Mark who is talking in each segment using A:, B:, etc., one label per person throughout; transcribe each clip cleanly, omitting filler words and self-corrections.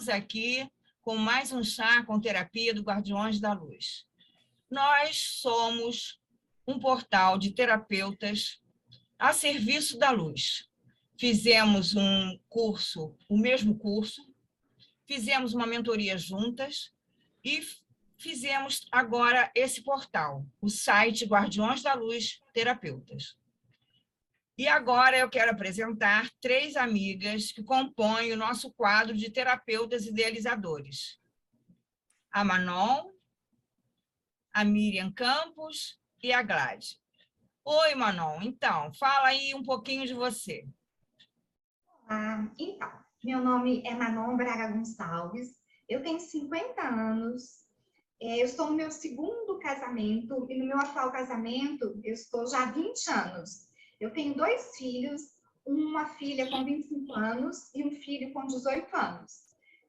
A: aqui com mais um chá com terapia do Guardiões da Luz. Nós somos um portal de terapeutas a serviço da luz. Fizemos um curso, o mesmo curso, fizemos uma mentoria juntas e fizemos agora esse portal, o site Guardiões da Luz Terapeutas. E agora eu quero apresentar 3 amigas que compõem o nosso quadro de terapeutas idealizadores. A Manon, a Miriam Campos e a Glade. Oi, Manon. Então, fala aí um pouquinho de você.
B: Então, meu nome é Manon Braga Gonçalves, eu tenho 50 anos, eu estou no meu 2º casamento e no meu atual casamento eu estou já há 20 anos. Eu tenho 2 filhos, uma filha com 25 anos e um filho com 18 anos.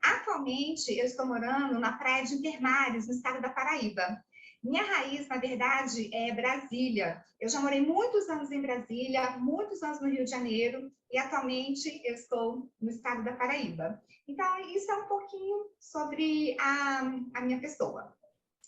B: Atualmente, eu estou morando na praia de Intermares, no estado da Paraíba. Minha raiz, na verdade, é Brasília. Eu já morei muitos anos em Brasília, muitos anos no Rio de Janeiro, e atualmente eu estou no estado da Paraíba. Então, isso é um pouquinho sobre a minha pessoa.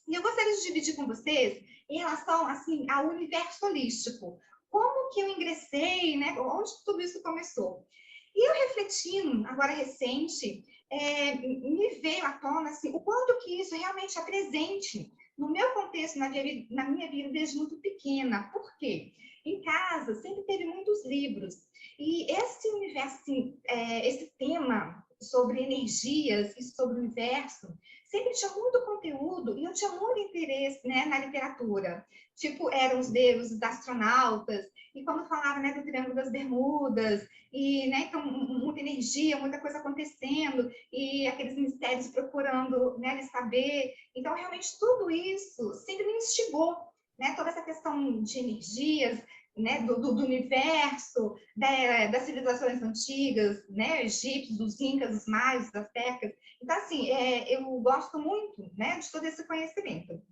B: E eu gostaria de dividir com vocês em relação, assim, ao universo holístico. Como que eu ingressei, né? Onde tudo isso começou? E eu refletindo, agora recente, me veio à tona, assim, o quanto que isso realmente é presente no meu contexto, na minha vida desde muito pequena. Por quê? Em casa sempre teve muitos livros. E esse universo, assim, esse tema sobre energias e sobre o universo, sempre tinha muito conteúdo e eu tinha muito interesse, né, na literatura. Tipo, eram os deuses, os astronautas, e quando falava, né, do Triângulo das Bermudas, e, né, então, muita energia, muita coisa acontecendo, e aqueles mistérios procurando, né, saber. Então, realmente, tudo isso sempre me instigou, né, toda essa questão de energias, né, do universo, das civilizações antigas, né, egípcios, dos incas, dos maias, dos astecas. Então, assim, eu gosto muito, né, de todo esse conhecimento.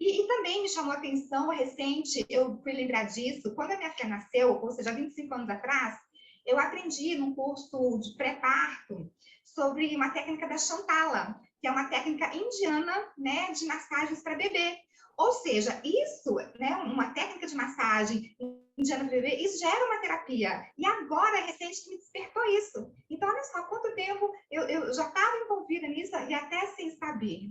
B: E também me chamou a atenção, recente, eu fui lembrar disso, quando a minha filha nasceu, ou seja, 25 anos atrás, eu aprendi num curso de pré-parto sobre uma técnica da Shantala, que é uma técnica indiana, né, de massagens para bebê. Ou seja, isso, né, uma técnica de massagem indiana para bebê, isso já era uma terapia. E agora, recente, me despertou isso. Então, olha só, quanto tempo eu já estava envolvida nisso e até sem saber.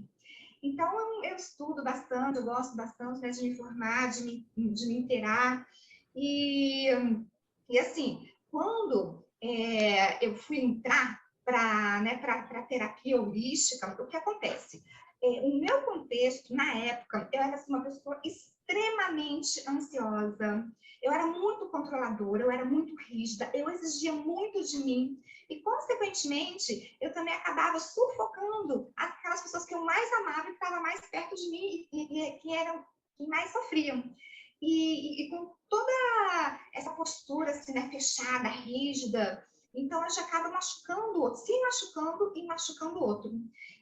B: Então, eu estudo bastante, eu gosto bastante, né, de me informar, de me inteirar. E assim, quando eu fui entrar para, né, para terapia holística, o que acontece? O meu contexto, na época, eu era assim, uma pessoa extremamente ansiosa, eu era muito controladora, eu era muito rígida, eu exigia muito de mim, e, consequentemente, eu também acabava sufocando aquelas pessoas que eu mais amava e que estavam mais perto de mim e que eram que mais sofriam. E com toda essa postura assim, né, fechada, rígida, então a gente acaba machucando o outro, se machucando e machucando o outro.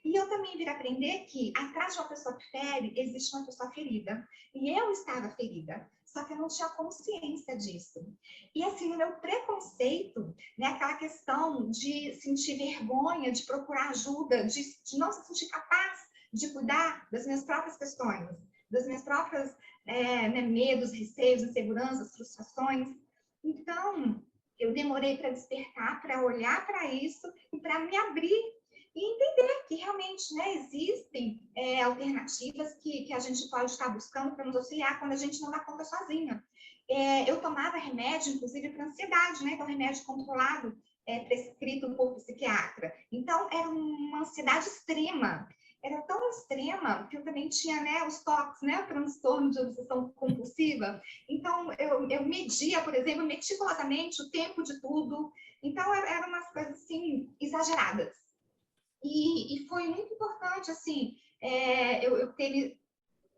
B: E eu também vim aprender que atrás de uma pessoa que fere, existe uma pessoa ferida. E eu estava ferida, só que eu não tinha consciência disso. E assim, no meu preconceito, né, aquela questão de sentir vergonha, de procurar ajuda, de não se sentir capaz de cuidar das minhas próprias questões, das minhas próprias né, medos, receios, inseguranças, frustrações. Então, eu demorei para despertar, para olhar para isso e para me abrir e entender que realmente, né, existem alternativas que a gente pode estar buscando para nos auxiliar quando a gente não dá conta sozinha. Eu tomava remédio, inclusive, para ansiedade, né? Então, remédio controlado, prescrito por psiquiatra. Então, era uma ansiedade extrema. Era tão extrema que eu também tinha, né, os TOCs, né, o transtorno de obsessão compulsiva. Então, eu media, por exemplo, meticulosamente o tempo de tudo. Então, eram umas coisas, assim, exageradas. E foi muito importante, assim, eu ter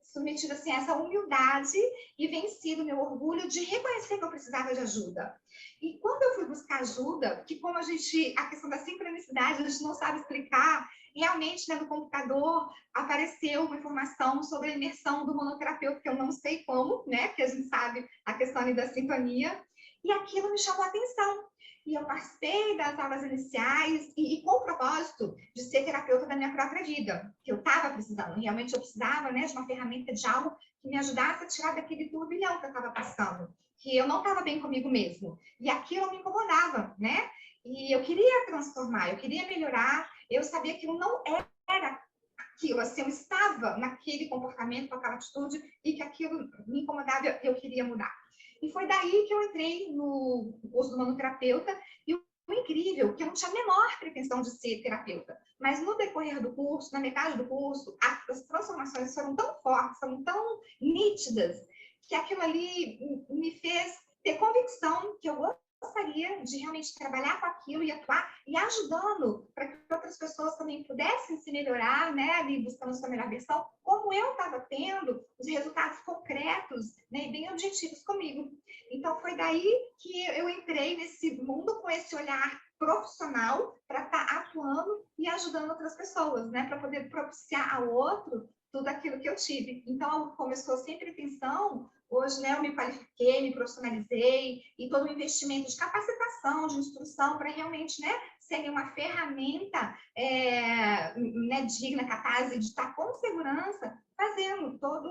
B: submetido assim, a essa humildade e vencido o meu orgulho de reconhecer que eu precisava de ajuda. E quando eu fui buscar ajuda, que como a questão da sincronicidade, a gente não sabe explicar, realmente, né, no computador apareceu uma informação sobre a imersão do monoterapeuta, que eu não sei como, né, porque a gente sabe a questão ali da sintonia, E aquilo me chamou a atenção. E eu participei das aulas iniciais e com o propósito de ser terapeuta da minha própria vida, que eu estava precisando. Realmente eu precisava, né, de uma ferramenta, de algo que me ajudasse a tirar daquele turbilhão que eu estava passando, que eu não estava bem comigo mesmo. E aquilo me incomodava, né? E eu queria transformar, eu queria melhorar. Eu sabia que eu não era aquilo, assim, eu estava naquele comportamento, com aquela atitude, e que aquilo me incomodava, eu queria mudar. E foi daí que eu entrei no curso do manoterapeuta, e o incrível, que eu não tinha a menor pretensão de ser terapeuta, mas no decorrer do curso, na metade do curso, as transformações foram tão fortes, foram tão nítidas, que aquilo ali me fez ter convicção que eu gostaria de realmente trabalhar com aquilo e atuar e ajudando para que outras pessoas também pudessem se melhorar, né, ali buscando sua melhor versão, como eu estava tendo os resultados concretos, né, e bem objetivos comigo. Então foi daí que eu entrei nesse mundo com esse olhar profissional para estar atuando e ajudando outras pessoas, né, para poder propiciar ao outro tudo aquilo que eu tive. Então, começou sempre atenção. Hoje, né, eu me qualifiquei, me profissionalizei e todo o investimento de capacitação, de instrução, para realmente, né, ser uma ferramenta né, digna, capaz de estar com segurança, fazendo todo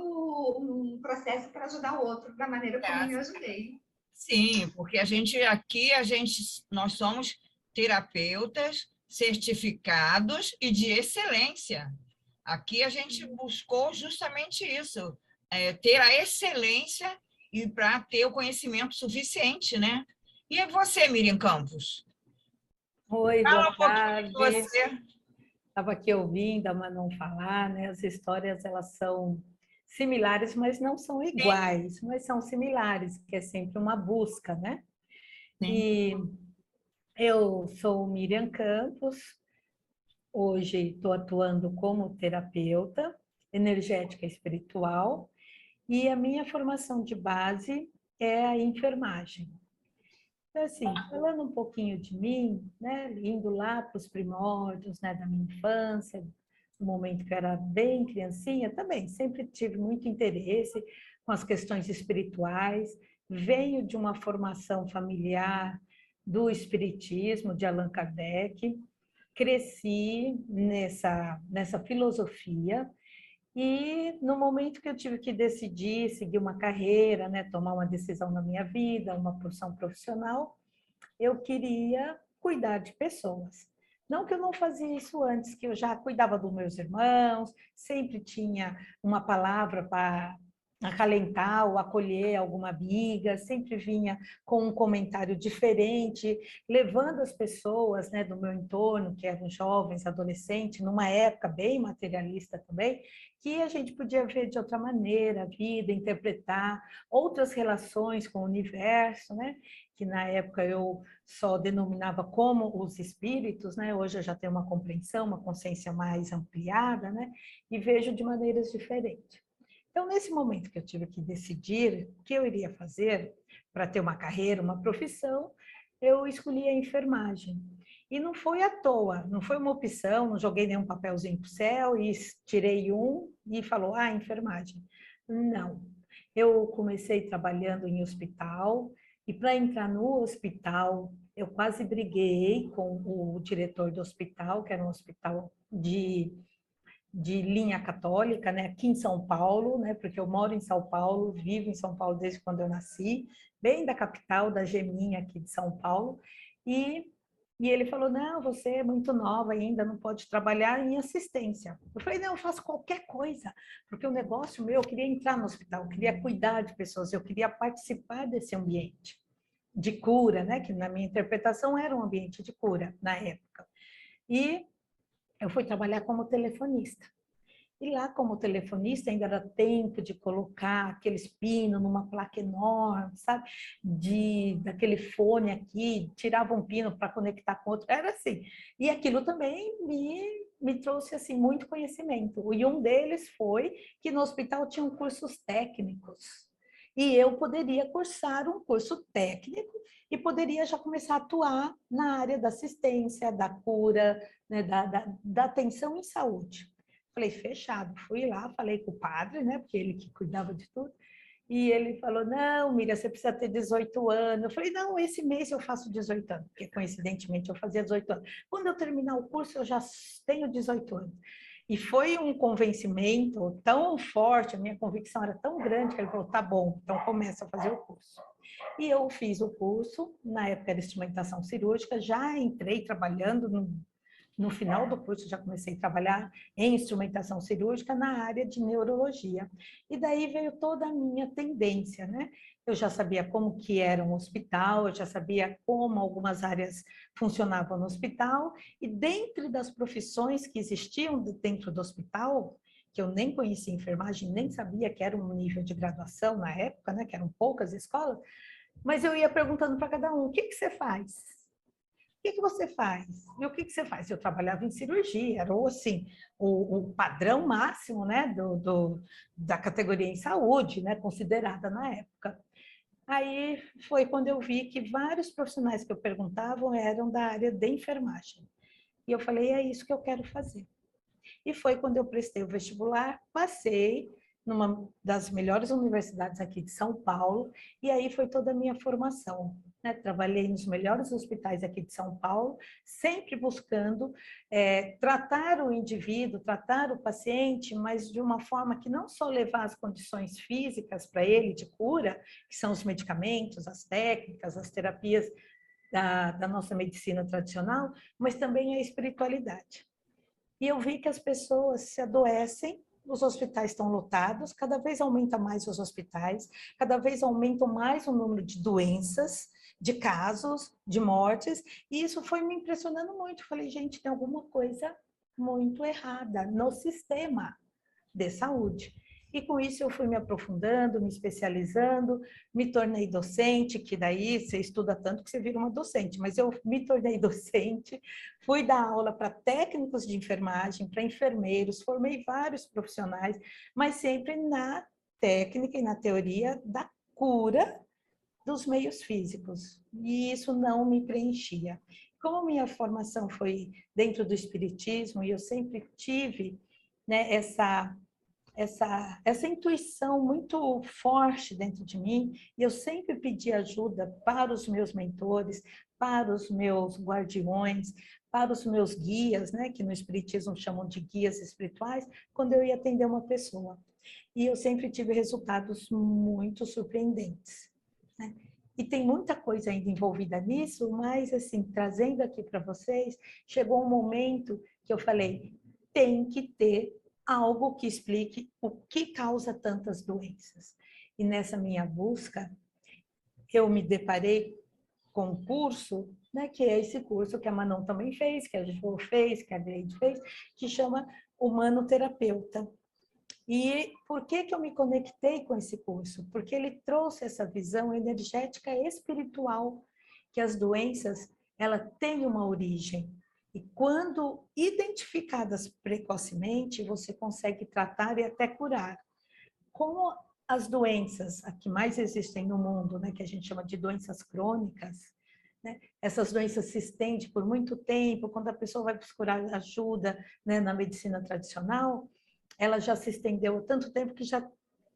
B: um processo para ajudar o outro da maneira como eu ajudei.
A: Sim, porque nós somos terapeutas certificados e de excelência. Aqui a gente buscou justamente isso, ter a excelência e para ter o conhecimento suficiente, né? E você, Miriam Campos?
C: Oi,
A: Fala
C: boa
A: um pouquinho de
C: tarde.
A: você.
C: Estava aqui ouvindo a Manon falar, né? As histórias, elas são similares, mas não são iguais, mas são similares, que é sempre uma busca, né?
A: Sim.
C: E eu sou Miriam Campos, hoje estou atuando como terapeuta energética e espiritual, e a minha formação de base é a enfermagem. Então, assim, falando um pouquinho de mim, né, indo lá para os primórdios, né, da minha infância, no momento que eu era bem criancinha, também sempre tive muito interesse com as questões espirituais, venho de uma formação familiar do espiritismo, de Allan Kardec, cresci nessa filosofia, e no momento que eu tive que decidir seguir uma carreira, né, tomar uma decisão na minha vida, uma profissão profissional, eu queria cuidar de pessoas. Não que eu não fazia isso antes, que eu já cuidava dos meus irmãos, sempre tinha uma palavra para acalentar ou acolher alguma amiga, sempre vinha com um comentário diferente, levando as pessoas, né, do meu entorno, que eram jovens, adolescentes, numa época bem materialista também, que a gente podia ver de outra maneira a vida, interpretar outras relações com o universo, né? Que na época eu só denominava como os espíritos, né? Hoje eu já tenho uma compreensão, uma consciência mais ampliada, né? E vejo de maneiras diferentes. Então, nesse momento que eu tive que decidir o que eu iria fazer para ter uma carreira, uma profissão, eu escolhi a enfermagem. E não foi à toa, não foi uma opção, não joguei nenhum papelzinho para o céu e tirei um e falou, enfermagem. Não. Eu comecei trabalhando em hospital, e para entrar no hospital, eu quase briguei com o diretor do hospital, que era um hospital de linha católica, né, aqui em São Paulo, né, porque eu moro em São Paulo, vivo em São Paulo desde quando eu nasci, bem da capital, da Geminha aqui de São Paulo, e ele falou, não, você é muito nova ainda, não pode trabalhar em assistência. Eu falei, não, eu faço qualquer coisa, porque o negócio meu, eu queria entrar no hospital, eu queria cuidar de pessoas, eu queria participar desse ambiente de cura, né, que na minha interpretação era um ambiente de cura na época. E eu fui trabalhar como telefonista. E lá, como telefonista, ainda era tempo de colocar aqueles pinos numa placa enorme, sabe? Daquele fone aqui, tirava um pino para conectar com outro, era assim. E aquilo também me trouxe assim, muito conhecimento. E um deles foi que no hospital tinham cursos técnicos. E eu poderia cursar um curso técnico e poderia já começar a atuar na área da assistência, da cura, né, da atenção em saúde. Falei, fechado. Fui lá, falei com o padre, né, porque ele que cuidava de tudo. E ele falou, não, Miriam, você precisa ter 18 anos. Eu falei, não, esse mês eu faço 18 anos, porque coincidentemente eu fazia 18 anos. Quando eu terminar o curso, eu já tenho 18 anos. E foi um convencimento tão forte, a minha convicção era tão grande, que ele falou, tá bom, então começa a fazer o curso. E eu fiz o curso, na época era instrumentação cirúrgica, já entrei trabalhando no final do curso, já comecei a trabalhar em instrumentação cirúrgica na área de neurologia. E daí veio toda a minha tendência, né? Eu já sabia como que era um hospital, eu já sabia como algumas áreas funcionavam no hospital, e dentro das profissões que existiam dentro do hospital, que eu nem conhecia enfermagem, nem sabia que era um nível de graduação na época, né? Que eram poucas escolas, mas eu ia perguntando para cada um, o que você faz? O que você faz? E o que você faz? Eu trabalhava em cirurgia, era assim, o padrão máximo, né, da categoria em saúde, né, considerada na época. Aí foi quando eu vi que vários profissionais que eu perguntava eram da área de enfermagem. E eu falei, é isso que eu quero fazer. E foi quando eu prestei o vestibular, passei numa das melhores universidades aqui de São Paulo, e aí foi toda a minha formação. Né? Trabalhei nos melhores hospitais aqui de São Paulo, sempre buscando tratar o indivíduo, tratar o paciente, mas de uma forma que não só levar as condições físicas para ele de cura, que são os medicamentos, as técnicas, as terapias da nossa medicina tradicional, mas também a espiritualidade. E eu vi que as pessoas se adoecem, os hospitais estão lotados, cada vez aumenta mais os hospitais, cada vez aumenta mais o número de doenças, de casos, de mortes, e isso foi me impressionando muito. Falei, gente, tem alguma coisa muito errada no sistema de saúde. E com isso eu fui me aprofundando, me especializando, me tornei docente, que daí você estuda tanto que você vira uma docente, mas eu me tornei docente, fui dar aula para técnicos de enfermagem, para enfermeiros, formei vários profissionais, mas sempre na técnica e na teoria da cura dos meios físicos. E isso não me preenchia. Como minha formação foi dentro do espiritismo, e eu sempre tive, né, essa intuição muito forte dentro de mim, e eu sempre pedi ajuda para os meus mentores, para os meus guardiões, para os meus guias, né, que no espiritismo chamam de guias espirituais, quando eu ia atender uma pessoa. E eu sempre tive resultados muito surpreendentes, né? E tem muita coisa ainda envolvida nisso, mas, assim, trazendo aqui para vocês, chegou um momento que eu falei, tem que ter algo que explique o que causa tantas doenças. E nessa minha busca, eu me deparei com um curso, né, que é esse curso que a Manon também fez, que a Jo fez, que a Gleide fez, que chama Humanoterapeuta. E por que eu me conectei com esse curso? Porque ele trouxe essa visão energética espiritual, que as doenças, ela têm uma origem. E quando identificadas precocemente, você consegue tratar e até curar. Como as doenças a que mais existem no mundo, né, que a gente chama de doenças crônicas, né, essas doenças se estendem por muito tempo, quando a pessoa vai procurar ajuda, né, na medicina tradicional, ela já se estendeu há tanto tempo que já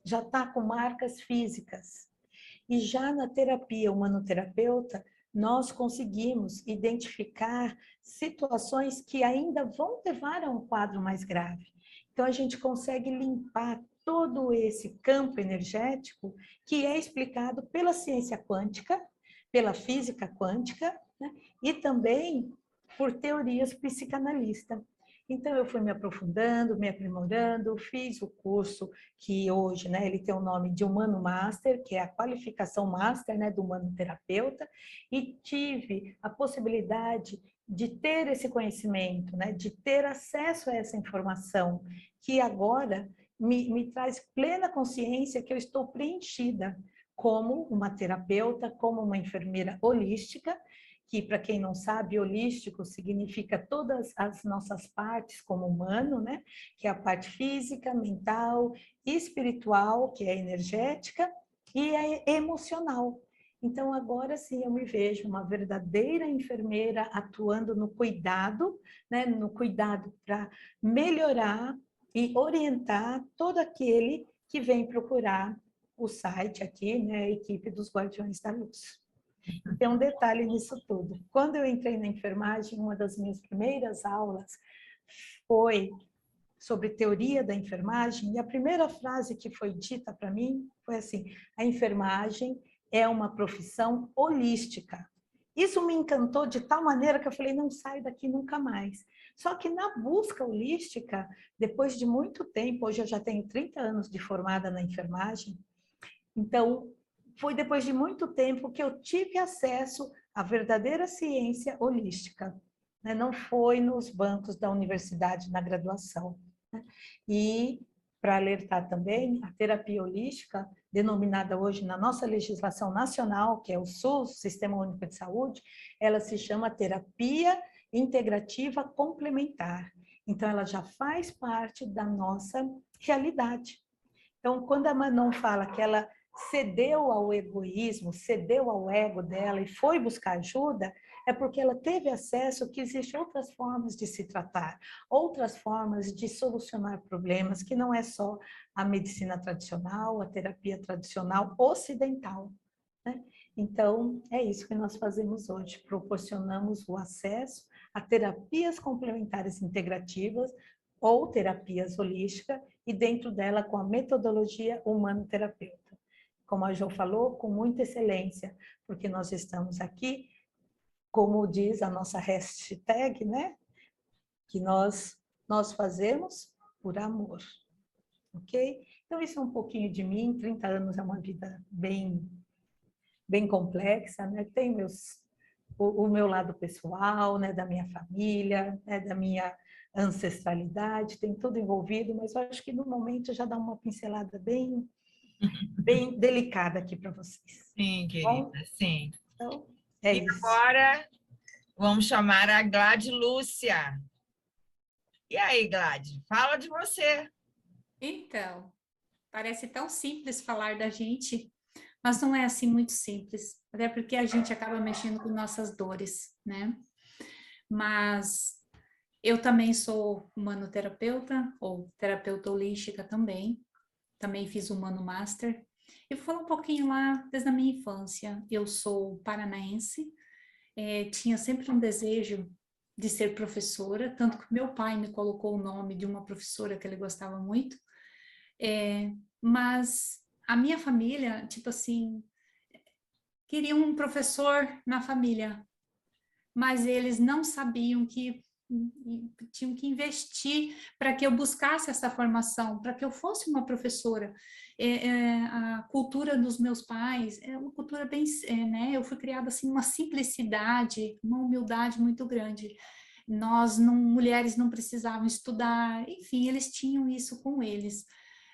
C: está com marcas físicas. E já na terapia humanoterapeuta, nós conseguimos identificar situações que ainda vão levar a um quadro mais grave. Então, a gente consegue limpar todo esse campo energético que é explicado pela ciência quântica, pela física quântica, né? E também por teorias psicanalistas. Então, eu fui me aprofundando, me aprimorando, fiz o curso que hoje, né, ele tem o nome de Humano Master, que é a qualificação Master, né, do humanoterapeuta, e tive a possibilidade de ter esse conhecimento, né, de ter acesso a essa informação, que agora me traz plena consciência que eu estou preenchida como uma terapeuta, como uma enfermeira holística, que, para quem não sabe, holístico significa todas as nossas partes como humano, né? Que é a parte física, mental, espiritual, que é energética, e a emocional. Então, agora sim, eu me vejo uma verdadeira enfermeira atuando no cuidado, né? No cuidado para melhorar e orientar todo aquele que vem procurar o site aqui, né, a equipe dos Guardiões da Luz. Tem um detalhe nisso tudo. Quando eu entrei na enfermagem, uma das minhas primeiras aulas foi sobre teoria da enfermagem, e a primeira frase que foi dita para mim foi assim: a enfermagem é uma profissão holística. Isso me encantou de tal maneira que eu falei, não saio daqui nunca mais. Só que na busca holística, depois de muito tempo, hoje eu já tenho 30 anos de formada na enfermagem, então foi depois de muito tempo que eu tive acesso à verdadeira ciência holística, né? Não foi nos bancos da universidade na graduação. E, para alertar também, a terapia holística, denominada hoje na nossa legislação nacional, que é o SUS, Sistema Único de Saúde, ela se chama terapia integrativa complementar. Então, ela já faz parte da nossa realidade. Então, quando a Manon fala que ela cedeu ao egoísmo, cedeu ao ego dela e foi buscar ajuda, é porque ela teve acesso que existem outras formas de se tratar, outras formas de solucionar problemas, que não é só a medicina tradicional, a terapia tradicional ocidental, né? Então, é isso que nós fazemos hoje, proporcionamos o acesso a terapias complementares integrativas ou terapias holísticas, e dentro dela com a metodologia humanoterapeuta. Como a Jo falou, com muita excelência, porque nós estamos aqui, como diz a nossa hashtag, né? Que nós fazemos por amor, ok? Então, isso é um pouquinho de mim. 30 anos é uma vida bem complexa, né? Tem o meu lado pessoal, né? Da minha família, né? Da minha ancestralidade, tem tudo envolvido, mas eu acho que no momento já dá uma pincelada bem delicada aqui para vocês.
A: Sim,
C: Bom,
A: querida, sim.
C: então, é
A: E
C: isso.
A: agora vamos chamar a Glade Lúcia. E aí, Glade, fala de você.
D: Então, parece tão simples falar da gente, mas não é assim muito simples, até porque a gente acaba mexendo com nossas dores, né? Mas eu também sou humanoterapeuta, ou terapeuta holística também fiz Humano Master. Eu vou falar um pouquinho lá desde a minha infância. Eu sou paranaense, tinha sempre um desejo de ser professora, tanto que meu pai me colocou o nome de uma professora que ele gostava muito. Mas a minha família, tipo assim, queria um professor na família, mas eles não sabiam que tinham que investir para que eu buscasse essa formação, para que eu fosse uma professora. A cultura dos meus pais é uma cultura bem, né? Eu fui criada assim, uma simplicidade, uma humildade muito grande. Nós, não, mulheres, não precisavam estudar, enfim, eles tinham isso com eles.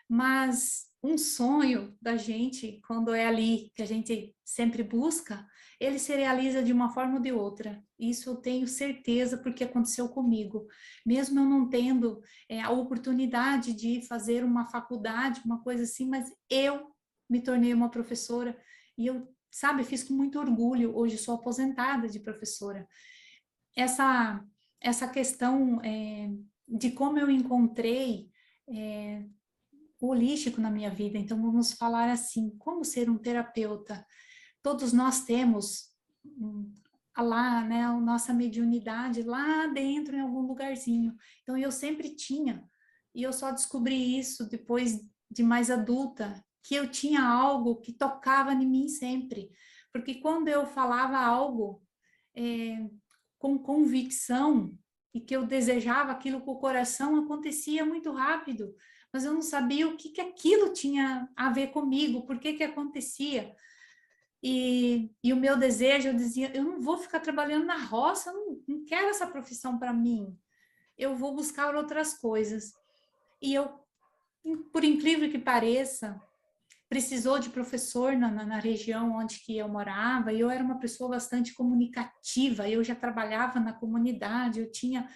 D: Mas um sonho da gente, quando é ali que a gente sempre busca, ele se realiza de uma forma ou de outra. Isso eu tenho certeza porque aconteceu comigo. Mesmo eu não tendo a oportunidade de fazer uma faculdade, uma coisa assim, mas eu me tornei uma professora e eu, sabe, fiz com muito orgulho. Hoje sou aposentada de professora. Essa questão de como eu encontrei o holístico na minha vida. Então, vamos falar assim, como ser um terapeuta? Todos nós temos lá, né, a nossa mediunidade lá dentro em algum lugarzinho. Então, eu sempre tinha, e eu só descobri isso depois de mais adulta, que eu tinha algo que tocava em mim sempre. Porque quando eu falava algo com convicção e que eu desejava aquilo com o coração, acontecia muito rápido, mas eu não sabia o que aquilo tinha a ver comigo, por que acontecia. E o meu desejo, eu dizia, eu não vou ficar trabalhando na roça, eu não quero essa profissão para mim, eu vou buscar outras coisas. E eu, por incrível que pareça, precisou de professor na região onde que eu morava, e eu era uma pessoa bastante comunicativa, eu já trabalhava na comunidade, eu tinha,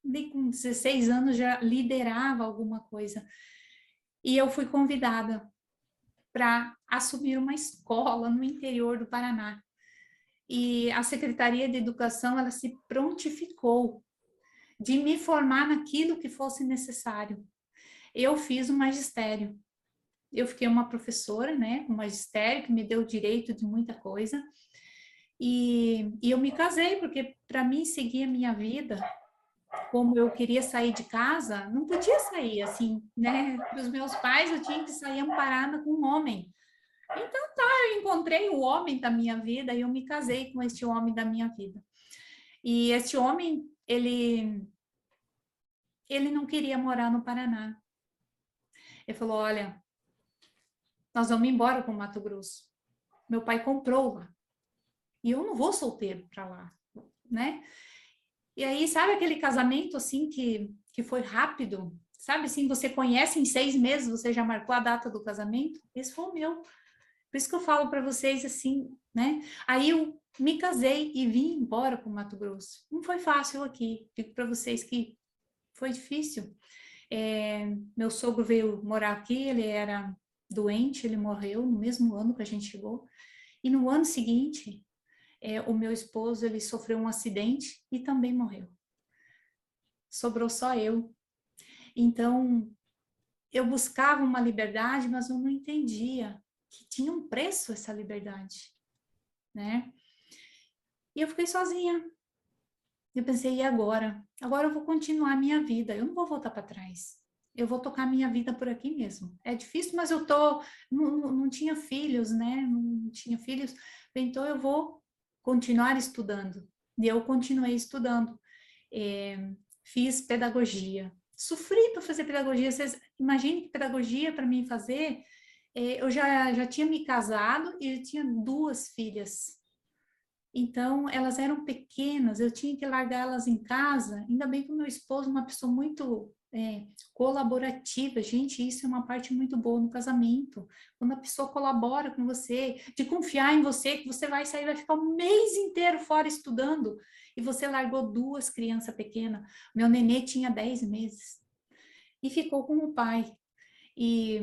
D: nem com 16 anos já liderava alguma coisa. E eu fui convidada para assumir uma escola no interior do Paraná. E a Secretaria de Educação, ela se prontificou de me formar naquilo que fosse necessário. Eu fiz o magistério. eu fiquei uma professora, né, um magistério que me deu direito de muita coisa. E eu me casei, porque para mim seguir a minha vida, como eu queria sair de casa, não podia sair assim, né? Para os meus pais, eu tinha que sair amparada com um homem. Então, tá, eu encontrei o homem da minha vida e eu me casei com este homem da minha vida. E este homem, ele não queria morar no Paraná. Ele falou, olha, nós vamos embora para o Mato Grosso. Meu pai comprou lá. E eu não vou solteiro para lá, né? E aí, sabe aquele casamento, assim, que foi rápido? Sabe, assim, você conhece em 6 meses, você já marcou a data do casamento? Esse foi o meu. Por isso que eu falo para vocês, assim, né? Aí eu me casei e vim embora para o Mato Grosso. Não foi fácil aqui. Digo para vocês que foi difícil. Meu sogro veio morar aqui, ele era doente, ele morreu no mesmo ano que a gente chegou. E no ano seguinte, o meu esposo, ele sofreu um acidente e também morreu. Sobrou só eu. Então, eu buscava uma liberdade, mas eu não entendia que tinha um preço essa liberdade, né? E eu fiquei sozinha. Eu pensei, e agora? Agora eu vou continuar a minha vida, eu não vou voltar para trás. Eu vou tocar minha vida por aqui mesmo. É difícil, mas eu não tinha filhos, né? Não tinha filhos, então eu vou continuar estudando. E eu continuei estudando. Fiz pedagogia. Sofri para fazer pedagogia. Vocês imaginem que pedagogia para mim fazer. Eu já tinha me casado e eu tinha 2 filhas. Então, elas eram pequenas, eu tinha que largá-las em casa. Ainda bem que o meu esposo é uma pessoa muito colaborativa. Gente, isso é uma parte muito boa no casamento. Quando a pessoa colabora com você, de confiar em você, que você vai sair, vai ficar o mês inteiro fora estudando, e você largou 2 crianças pequenas. Meu nenê tinha 10 meses e ficou com o pai. E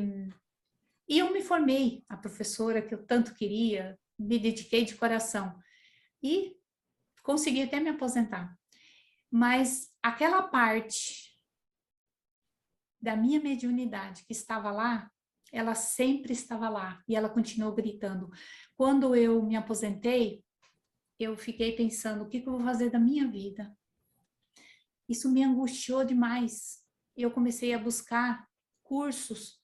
D: eu me formei, a professora que eu tanto queria, me dediquei de coração. E consegui até me aposentar. Mas aquela parte da minha mediunidade que estava lá, ela sempre estava lá e ela continuou gritando. Quando eu me aposentei, eu fiquei pensando, o que eu vou fazer da minha vida? Isso me angustiou demais. Eu comecei a buscar cursos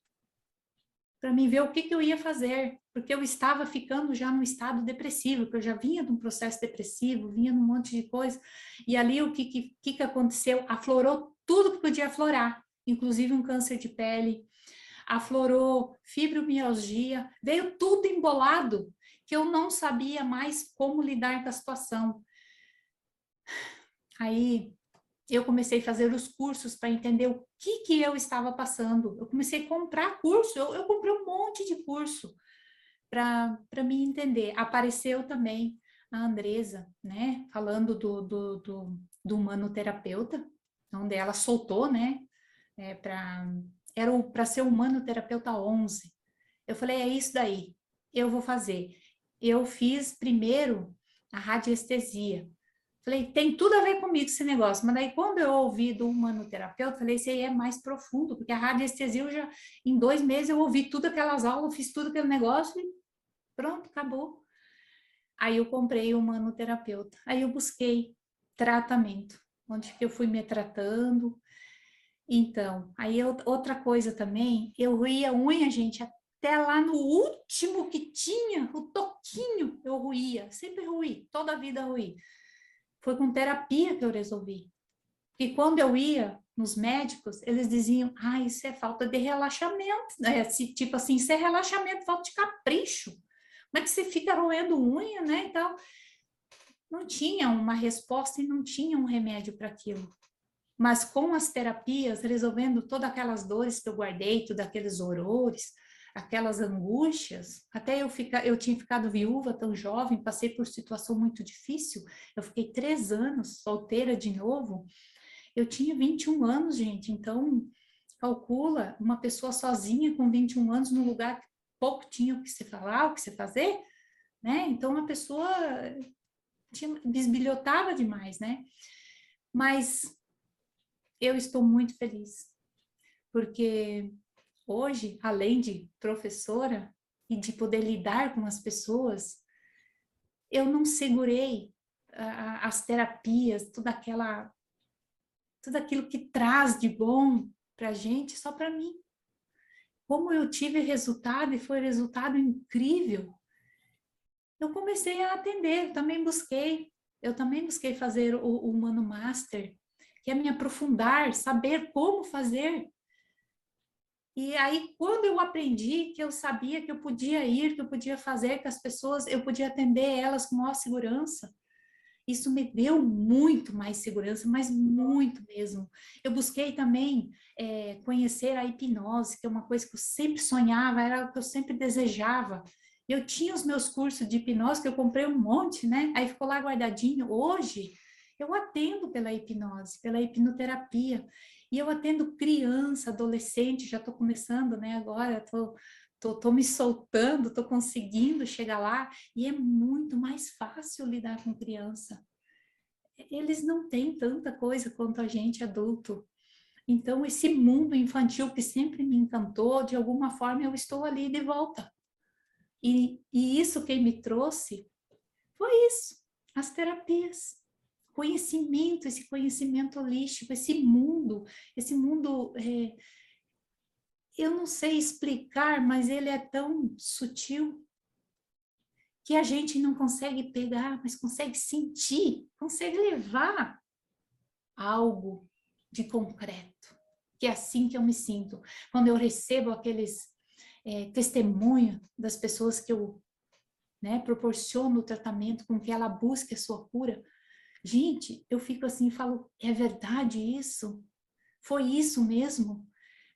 D: para mim ver o que eu ia fazer, porque eu estava ficando já num estado depressivo, porque eu já vinha de um processo depressivo, vinha de um monte de coisa, e ali o que aconteceu? Aflorou tudo que podia aflorar, inclusive um câncer de pele, aflorou fibromialgia, veio tudo embolado, que eu não sabia mais como lidar com a situação. Aí eu comecei a fazer os cursos para entender o que eu estava passando. Eu comecei a comprar curso, eu comprei um monte de curso para me entender. Apareceu também a Andresa, né, falando do humanoterapeuta, onde ela soltou, né, era para ser humanoterapeuta 11. Eu falei, é isso daí, eu vou fazer. Eu fiz primeiro a radiestesia. Falei, tem tudo a ver comigo esse negócio. Mas daí, quando eu ouvi do humanoterapeuta, falei, esse aí é mais profundo, porque a radiestesia, em 2 meses, eu ouvi tudo aquelas aulas, fiz tudo aquele negócio e pronto, acabou. Aí eu comprei o humanoterapeuta. Aí eu busquei tratamento, onde que eu fui me tratando. Então, aí outra coisa também, eu ruía unha, gente, até lá no último que tinha, o toquinho, eu ruía, sempre ruí, toda a vida ruí. Foi com terapia que eu resolvi. E quando eu ia nos médicos, eles diziam, isso é falta de relaxamento, né? Tipo assim, isso é relaxamento, falta de capricho. Como é que você fica roendo unha, né? Então, não tinha uma resposta e não tinha um remédio para aquilo. Mas com as terapias, resolvendo todas aquelas dores que eu guardei, todos aqueles horrores, aquelas angústias, até eu tinha ficado viúva tão jovem, passei por situação muito difícil, eu fiquei 3 anos solteira de novo, eu tinha 21 anos, gente, então calcula uma pessoa sozinha com 21 anos num lugar que pouco tinha o que se falar, o que se fazer, né? Então a pessoa bisbilhotava demais, né? Mas eu estou muito feliz, porque hoje, além de professora e de poder lidar com as pessoas, eu não segurei as terapias, tudo aquilo que traz de bom para a gente, só para mim. Como eu tive resultado, e foi resultado incrível, eu comecei a atender, eu também busquei fazer o Humano Master, que é me aprofundar, saber como fazer. E aí, quando eu aprendi, que eu sabia que eu podia ir, que eu podia fazer, que as pessoas, eu podia atender elas com maior segurança, isso me deu muito mais segurança, mas muito mesmo. Eu busquei também conhecer a hipnose, que é uma coisa que eu sempre sonhava, era o que eu sempre desejava. Eu tinha os meus cursos de hipnose, que eu comprei um monte, né? Aí ficou lá guardadinho. Hoje, eu atendo pela hipnose, pela hipnoterapia. E eu atendo criança, adolescente, já estou começando, né? Agora, tô me soltando, tô conseguindo chegar lá, e é muito mais fácil lidar com criança. Eles não têm tanta coisa quanto a gente adulto. Então, esse mundo infantil que sempre me encantou, de alguma forma eu estou ali de volta. E isso quem me trouxe foi isso, as terapias. Conhecimento, esse conhecimento holístico, esse mundo eu não sei explicar, mas ele é tão sutil que a gente não consegue pegar, mas consegue sentir, consegue levar algo de concreto. Que é assim que eu me sinto. Quando eu recebo aqueles testemunhos das pessoas que eu proporciono o tratamento com que ela busque a sua cura, gente, eu fico assim e falo, é verdade isso? Foi isso mesmo?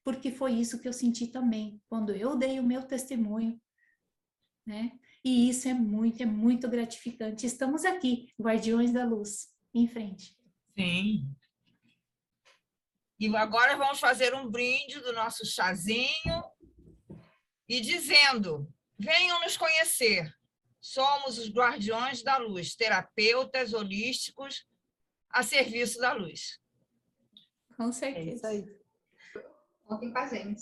D: Porque foi isso que eu senti também, quando eu dei o meu testemunho, né? E isso é muito gratificante. Estamos aqui, Guardiões da Luz, em frente.
A: Sim. E agora vamos fazer um brinde do nosso chazinho e dizendo, venham nos conhecer. Somos os Guardiões da Luz, terapeutas holísticos a serviço da luz.
D: Com certeza.
C: É isso aí.
B: Contem com a gente.